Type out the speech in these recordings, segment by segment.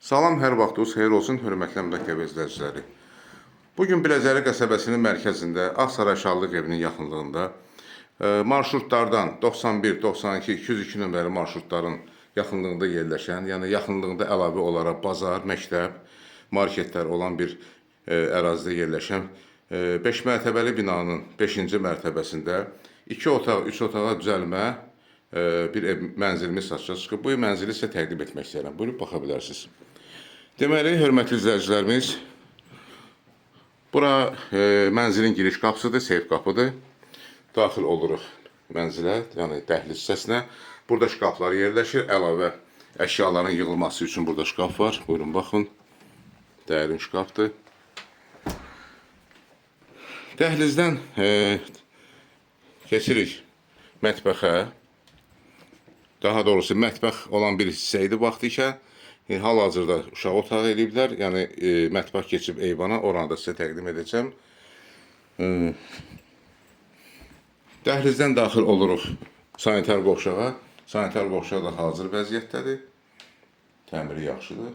Salam, hər vaxtınız xeyir olsun, hörmətli MDTV izləyiciləri. Bugün Biləcəri qəsəbəsinin mərkəzində Ağsaray Şadlıq evinin yaxınlığında marşrutlardan 91, 92, 202 nömrəli marşrutların yaxınlığında yerləşən, yəni yaxınlığında əlavə olaraq bazar, məktəb, marketlər olan bir ərazidə yerləşən 5 mərtəbəli binanın 5-ci mərtəbəsində 2 otaq, 3 otağa düzəlmə bir mənzilimiz satışa çıxıb. Bu mənzili sizə təqdim etmək istəyirəm. Buyurub baxa bilərsiniz. Deməli, hörmətli izləyicilərimiz, bura mənzilin giriş qapısıdır, seyf qapıdır. Daxil oluruq mənzilə, yəni dəhliz hissəsinə. Burada şkaflar yerləşir, əlavə əşyaların yığılması üçün burada şkaf var. Buyurun, baxın, dərin şkafdır. Dəhlizdən keçirik mətbəxə. Daha doğrusu mətbəx olan bir hissə idi vaxtı ikən. Hal-hazırda uşaq otağı eləyiblər. Yəni mətbəx keçib eyvana, oranı da sizə təqdim edəcəm. Dəhlizdən daxil oluruq sanitar qovşağa. Sanitar qovşaq da hazır vəziyyətdədir. Təmiri yaxşıdır.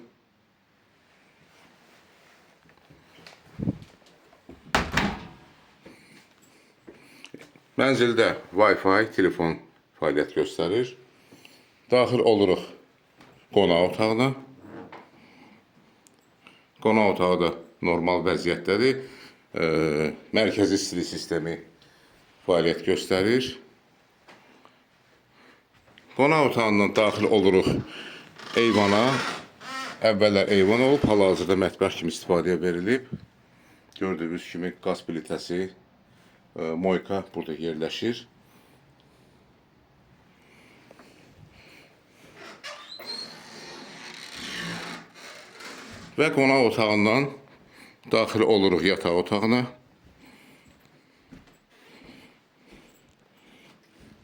Mənzildə Wi-Fi, telefon fəaliyyət göstərir. Daxil oluruq qonaq otağına. Qonaq otağı da normal vəziyyətdədir. Mərkəzi istilik sistemi fəaliyyət göstərir. Qonaq otağından daxil oluruq eyvana. Əvvəllər eyvan olub, hal-hazırda mətbəx kimi istifadəyə verilib. Gördüyünüz kimi qaz plitəsi, moyka burada yerləşir. Və qonaq otağından daxil oluruq yataq otağına.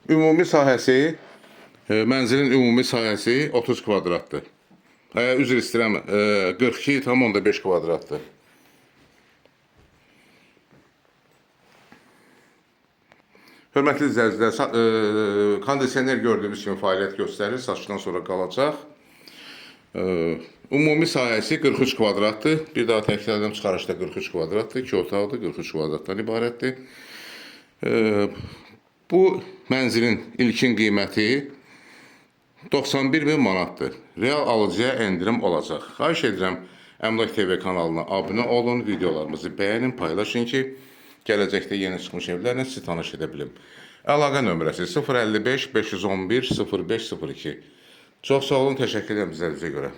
Ümumi sahəsi, mənzilin ümumi sahəsi 30 kvadratdır. Üzr istəyirəm, 42,5 kvadratdır. Hörmətli izləyicilər, kondisioner gördüyünüz kimi fəaliyyət göstərir, satışdan sonra qalacaq. Ümumi sahəsi 43 kvadratdır. Bir daha təkrar çıxarışda 43 kvadratdır. 2 otaqdır, 43 kvadratdan ibarətdir. Bu mənzilin ilkin qiyməti 91.000 manatdır. Real alıcıya endirim olacaq. Xahiş edirəm, Əmlak TV kanalına abunə olun, videolarımızı bəyənin, paylaşın ki, gələcəkdə yeni çıxmış evlərlə sizi tanış edə bilim. Əlaqə nömrəsi 055 511 0502. Çox sağ olun, təşəkkür edirəm bizə görə.